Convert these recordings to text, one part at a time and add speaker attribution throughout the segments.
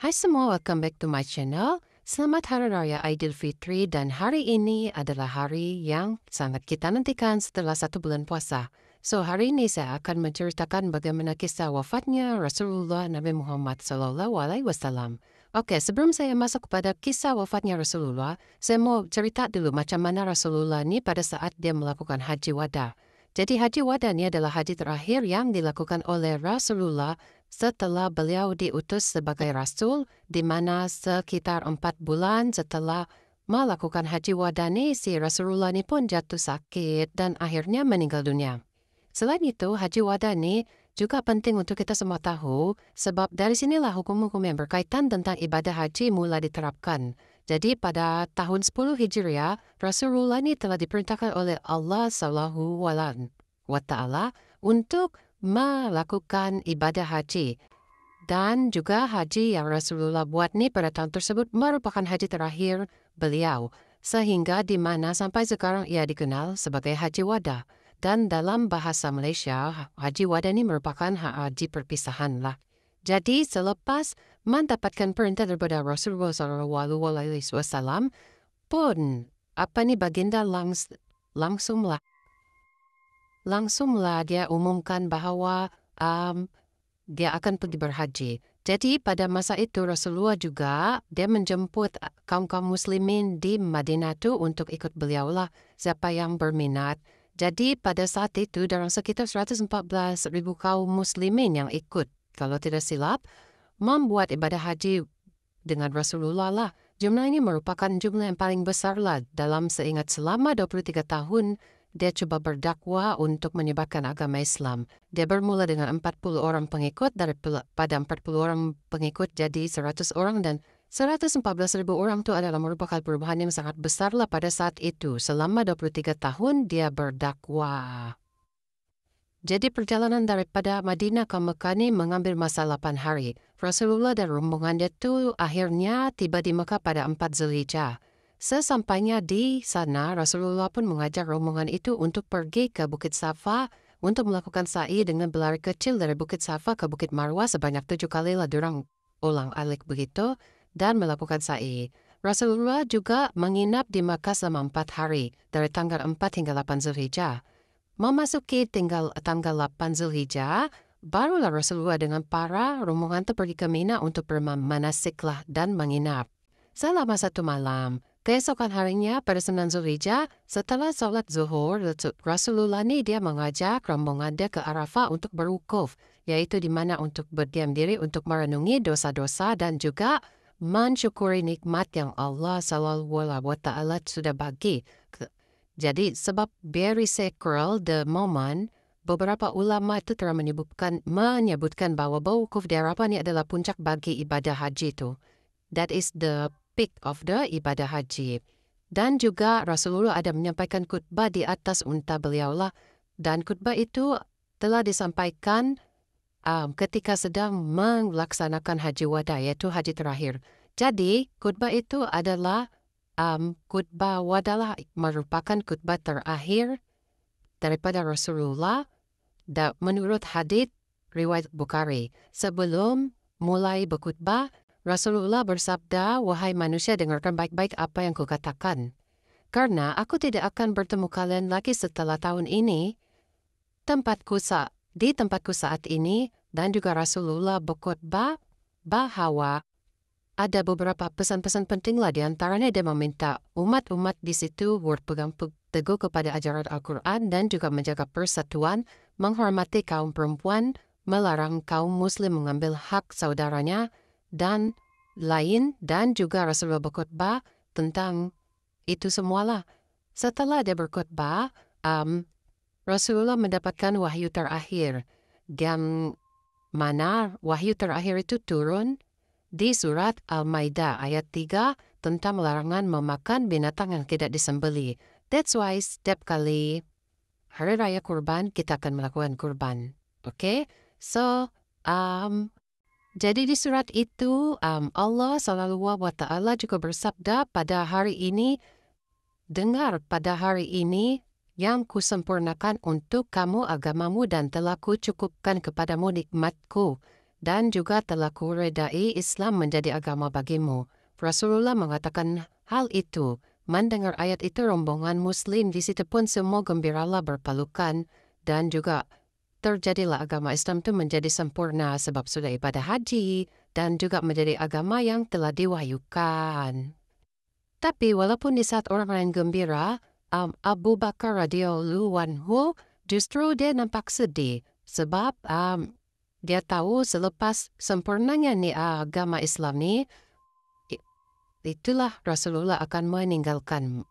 Speaker 1: Hai semua, welcome back to my channel. Selamat Hari Raya Aidilfitri dan hari ini adalah hari yang sangat kita nantikan setelah 1 bulan puasa. So hari ini saya akan menceritakan bagaimana kisah wafatnya Rasulullah Nabi Muhammad SAW. Oke, sebelum saya masuk kepada kisah wafatnya Rasulullah, saya mau cerita dulu macam mana Rasulullah ini pada saat dia melakukan haji wada. Jadi haji wada ini adalah haji terakhir yang dilakukan oleh Rasulullah setelah beliau diutus sebagai rasul, di mana sekitar 4 bulan setelah melakukan haji wada ni, si Rasulullah ni pun jatuh sakit dan akhirnya meninggal dunia. Selain itu, haji wada ni juga penting untuk kita semua tahu, sebab dari sinilah hukum-hukum yang berkaitan tentang ibadah haji mulai diterapkan. Jadi pada tahun 10 Hijriah, Rasulullah ni telah diperintahkan oleh Allah SWT untuk melakukan ibadah haji. Dan juga haji yang Rasulullah buat ni pada tahun tersebut merupakan haji terakhir beliau. Sehingga di mana sampai sekarang ia dikenal sebagai haji wada. Dan dalam bahasa Malaysia, haji wada ni merupakan haji perpisahan lah. Jadi selepas mendapatkan perintah daripada Rasulullah SAW pun baginda langsunglah dia umumkan bahawa dia akan pergi berhaji. Jadi pada masa itu Rasulullah juga dia menjemput kaum-kaum muslimin di Madinah tu untuk ikut beliau lah, siapa yang berminat. Jadi pada saat itu dalam sekitar 114,000 kaum muslimin yang ikut, kalau tidak silap, membuat ibadah haji dengan Rasulullah lah. Jumlah ini merupakan jumlah yang paling besar lah dalam seingat selama 23 tahun dia coba berdakwah untuk menyebarkan agama Islam. Dia bermula dengan 40 orang pengikut, daripada 40 orang pengikut jadi 100 orang dan 114,000 orang itu adalah merupakan perubahan yang sangat besar lah pada saat itu. Selama 23 tahun dia berdakwah. Jadi perjalanan daripada Madinah ke Mekah ini mengambil masa 8 hari. Rasulullah dan rombongan dia itu akhirnya tiba di Mekah pada 4 Zulhijjah. Sesampainya di sana, Rasulullah pun mengajak rombongan itu untuk pergi ke Bukit Safa untuk melakukan sa'i dengan berlari kecil dari Bukit Safa ke Bukit Marwah sebanyak 7 kali lah durang ulang-alik begitu dan melakukan sa'i. Rasulullah juga menginap di Makkah selama 4 hari dari tanggal 4 hingga 8 Zulhijjah. Memasuki tanggal 8 Zulhijjah, barulah Rasulullah dengan para rombongan itu pergi ke Mina untuk bermanasiklah dan menginap selama 1 malam. Keesokan harinya pada 9 Zulhijjah, setelah sholat zuhur, Rasulullah ni dia mengajak rombongan dia ke Arafah untuk berwukuf, yaitu di mana untuk berdiam diri untuk merenungi dosa-dosa dan juga mensyukuri nikmat yang Allah SWT sudah bagi. Jadi sebab very sacred the moment, beberapa ulama itu telah menyebutkan bahawa berwukuf di Arafah ni adalah puncak bagi ibadah haji itu. That is the peak of the ibadah haji. Dan juga Rasulullah ada menyampaikan khutbah di atas unta beliau lah. Dan khutbah itu telah disampaikan ketika sedang melaksanakan haji wada, yaitu haji terakhir. Jadi khutbah itu adalah khutbah wada lah, merupakan khutbah terakhir daripada Rasulullah menurut hadits riwayat Bukhari. Sebelum mulai berkhutbah, Rasulullah bersabda, "Wahai manusia, dengarkan baik-baik apa yang kukatakan. Karena aku tidak akan bertemu kalian lagi setelah tahun ini, di tempatku saat ini." Dan juga Rasulullah berkhutbah bahawa ada beberapa pesan-pesan penting lah, di antaranya dia meminta umat-umat di situ berpegang teguh kepada ajaran Al-Quran dan juga menjaga persatuan, menghormati kaum perempuan, melarang kaum muslim mengambil hak saudaranya, dan lain. Dan juga Rasulullah berkhutbah tentang itu semualah. Setelah dia berkhutbah, Rasulullah mendapatkan wahyu terakhir, yang mana wahyu terakhir itu turun di surat Al-Maidah ayat 3 tentang larangan memakan binatang yang tidak disembelih. That's why setiap kali Hari Raya Kurban kita akan melakukan kurban. Okay? So, jadi di surat itu Allah SWT juga bersabda, pada hari ini, dengar pada hari ini yang kusempurnakan untuk kamu agamamu dan telah kucukupkan kepadamu nikmatku. dan juga telah kuredai Islam menjadi agama bagimu. Rasulullah mengatakan hal itu. Mendengar ayat itu rombongan Muslim di situ pun semua gembiralah berpelukan dan juga terjadilah agama Islam itu menjadi sempurna sebab sudah ibadah haji dan juga menjadi agama yang telah diwahyukan. Tapi walaupun di saat orang lain gembira, Abu Bakar radhiyallahu anhu justru dia nampak sedih sebab dia tahu selepas sempurnanya nih agama Islam ni, itulah Rasulullah akan meninggalkan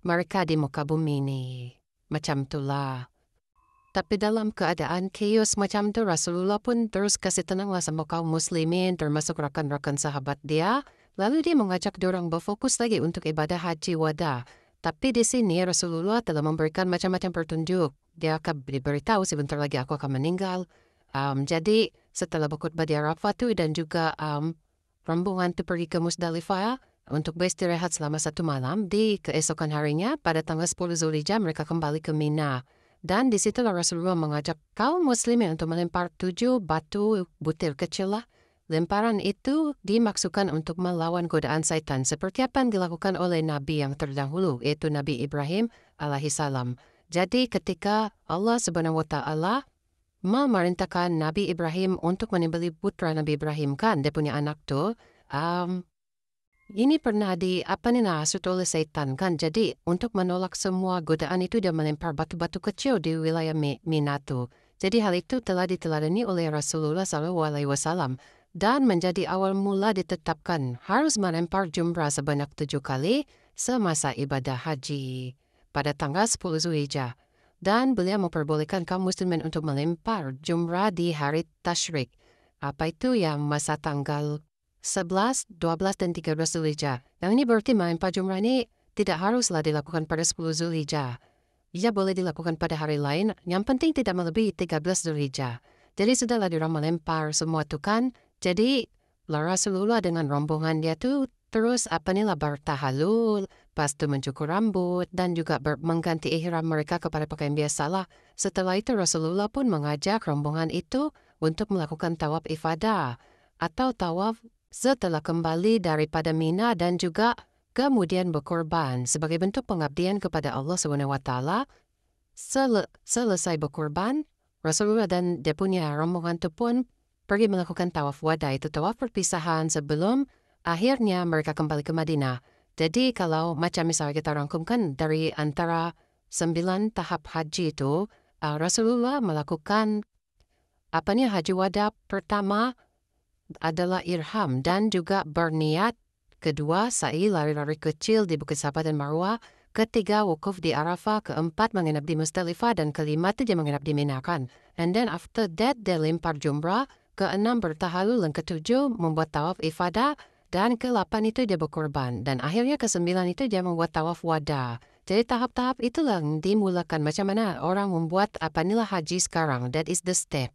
Speaker 1: mereka di muka bumi ni. Macam itulah. Tapi dalam keadaan chaos macam tu, Rasulullah pun terus kasih tenanglah sama kaum muslimin termasuk rakan-rakan sahabat dia. Lalu dia mengajak diorang berfokus lagi untuk ibadah haji wada. Tapi di sini Rasulullah telah memberikan macam-macam petunjuk. Dia akan diberitahu sebentar lagi aku akan meninggal. Jadi setelah berkhutbah di Arafah tu dan juga rombongan tu pergi ke Musdalifah untuk beristirahat selama 1 malam. Di keesokan harinya pada tanggal 10 Zulhijjah mereka kembali ke Mina. Dan di situlah Rasulullah mengajak kaum muslimin untuk melempar 7 batu butir kecil lah. Lemparan itu dimaksudkan untuk melawan godaan syaitan seperti apa yang dilakukan oleh Nabi yang terdahulu, yaitu Nabi Ibrahim alaihissalam. Jadi ketika Allah subhanahu wa ta'ala memerintahkan Nabi Ibrahim untuk menyembelih putra Nabi Ibrahim kan, dia punya anak tu, ini pernah nasut oleh setan kan. Jadi untuk menolak semua godaan itu dia melempar batu-batu kecil di wilayah Mina tu. Jadi hal itu telah diteladani oleh Rasulullah SAW dan menjadi awal mula ditetapkan harus melempar jumrah sebanyak 7 kali semasa ibadah haji pada tanggal 10 Zulhijjah. Dan beliau memperbolehkan kaum muslimin untuk melempar jumrah di hari Tasyrik. Apa itu yang masa tanggal 11, 12, dan 13 Zulhijjah. Yang ini berarti melempar jumrah ini tidak haruslah dilakukan pada 10 Zulhijjah. Ia boleh dilakukan pada hari lain, yang penting tidak melebihi 13 Zulhijjah. Jadi sudahlah diorang melempar semua itu kan. Jadi Rasulullah dengan rombongan dia tu terus bertahalul, pas tu mencukur rambut dan juga mengganti ihram mereka kepada pakaian biasalah. Setelah itu Rasulullah pun mengajak rombongan itu untuk melakukan tawaf ifadah atau tawaf setelah kembali daripada Mina dan juga kemudian berkorban sebagai bentuk pengabdian kepada Allah SWT. Selesai berkorban, Rasulullah dan dia punya rombongan itu pun pergi melakukan tawaf wada, itu tawaf perpisahan sebelum akhirnya mereka kembali ke Madinah. Jadi kalau macam misalnya kita rangkumkan dari antara 9 tahap haji itu, Rasulullah melakukan haji wada pertama adalah irham dan juga berniat. Kedua, sa'i lari-lari kecil di Bukit Safa dan Marwah. Ketiga, wukuf di Arafah. Keempat, menginap di Musdalifah. Dan kelima, dia menginap di Mina kan. And then after that, dia lempar jumrah. Keenam, bertahalul. Dan ketujuh, membuat tawaf ifadah. Dan ke-8 itu dia berkorban. Dan akhirnya ke-9 itu dia membuat tawaf wada. Jadi tahap-tahap itulah yang dimulakan. Macam mana orang membuat haji sekarang. That is the step.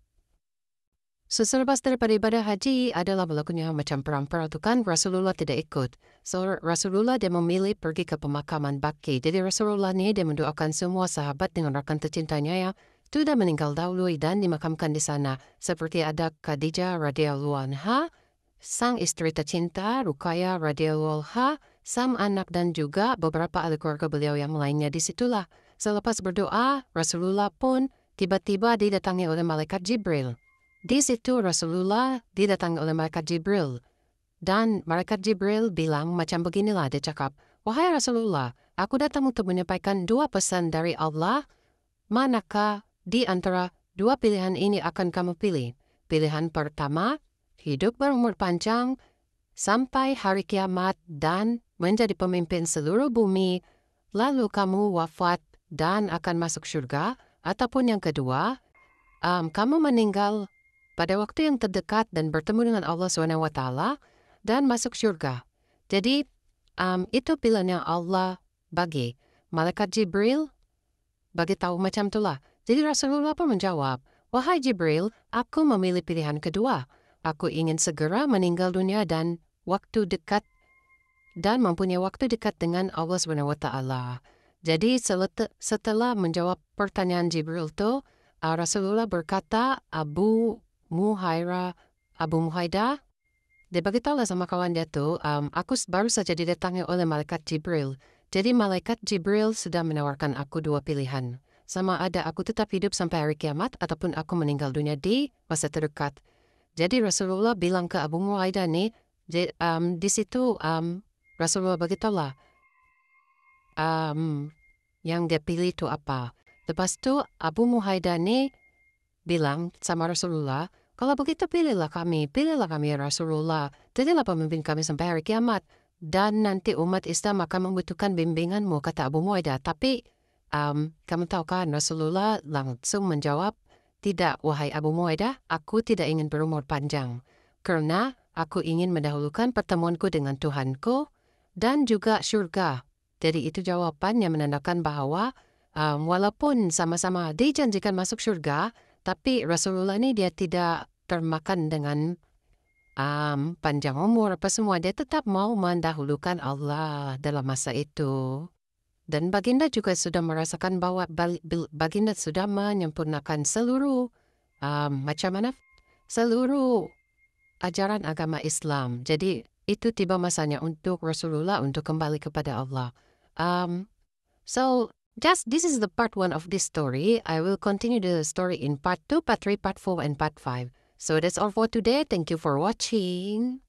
Speaker 1: So, selepas daripada ibadah haji adalah berlakunya macam perang-perang itu kan Rasulullah tidak ikut. So, Rasulullah dia memilih pergi ke pemakaman Baqi. Jadi Rasulullah ni dia mendoakan semua sahabat dengan rakan tercintanya yang sudah meninggal dahulu dan dimakamkan di sana. Seperti ada Khadijah radhiyallahu anha, sang istri tercinta Ruqayyah radhiyallahu anha, sang anak dan juga beberapa ahli keluarga beliau yang lainnya di situlah. Selepas berdoa, Rasulullah pun tiba-tiba didatangi oleh malaikat Jibril. Di situ Rasulullah didatangi oleh malaikat Jibril. Dan malaikat Jibril bilang macam beginilah, dia cakap, "Wahai Rasulullah, aku datang untuk menyampaikan 2 pesan dari Allah. Manakah di antara 2 pilihan ini akan kamu pilih? Pilihan pertama, hidup berumur panjang sampai hari kiamat dan menjadi pemimpin seluruh bumi, lalu kamu wafat dan akan masuk surga. Ataupun yang kedua, kamu meninggal pada waktu yang terdekat dan bertemu dengan Allah SWT dan masuk surga." Jadi, itu pilihan yang Allah bagi. Malaikat Jibril bagi tahu macam itulah. Jadi Rasulullah pun menjawab, "Wahai Jibril, aku memilih pilihan kedua. Aku ingin segera meninggal dunia dan waktu dekat dan mempunyai waktu dekat dengan Allah SWT." Jadi setelah menjawab pertanyaan Jibril itu, Rasulullah berkata, "Abu Muhaira Abu Muhaidah. Dia beritahulah sama kawan dia tuh, aku baru saja didatangi oleh malaikat Jibril. Jadi malaikat Jibril sudah menawarkan aku dua pilihan. Sama ada aku tetap hidup sampai hari kiamat ataupun aku meninggal dunia di masa terdekat. Jadi Rasulullah bilang ke Abu Muhaidah nih, di situ Rasulullah beritahulah yang dia pilih itu apa. Lepas tu Abu Muhaidah nih bilang sama Rasulullah, kalau begitu pilihlah kami ya Rasulullah. Jadilah pemimpin kami sampai hari kiamat. Dan nanti umat Islam akan membutuhkan bimbinganmu, kata Abu Muhaidah. Tapi kamu tahu kan Rasulullah langsung menjawab, tidak wahai Abu Muhaidah, aku tidak ingin berumur panjang. Karena aku ingin mendahulukan pertemuanku dengan Tuhanku dan juga syurga. Jadi itu jawabannya menandakan bahwa walaupun sama-sama dijanjikan masuk syurga, tapi Rasulullah ini dia tidak termakan dengan panjang umur apa semua. Dia tetap mau mendahulukan Allah dalam masa itu. Dan Baginda juga sudah merasakan bahwa Baginda sudah menyempurnakan seluruh seluruh ajaran agama Islam. Jadi itu tiba masanya untuk Rasulullah untuk kembali kepada Allah. So just this is the part 1 of this story. I will continue the story in part 2, part 3, part 4, and part 5. So that's all for today. Thank you for watching.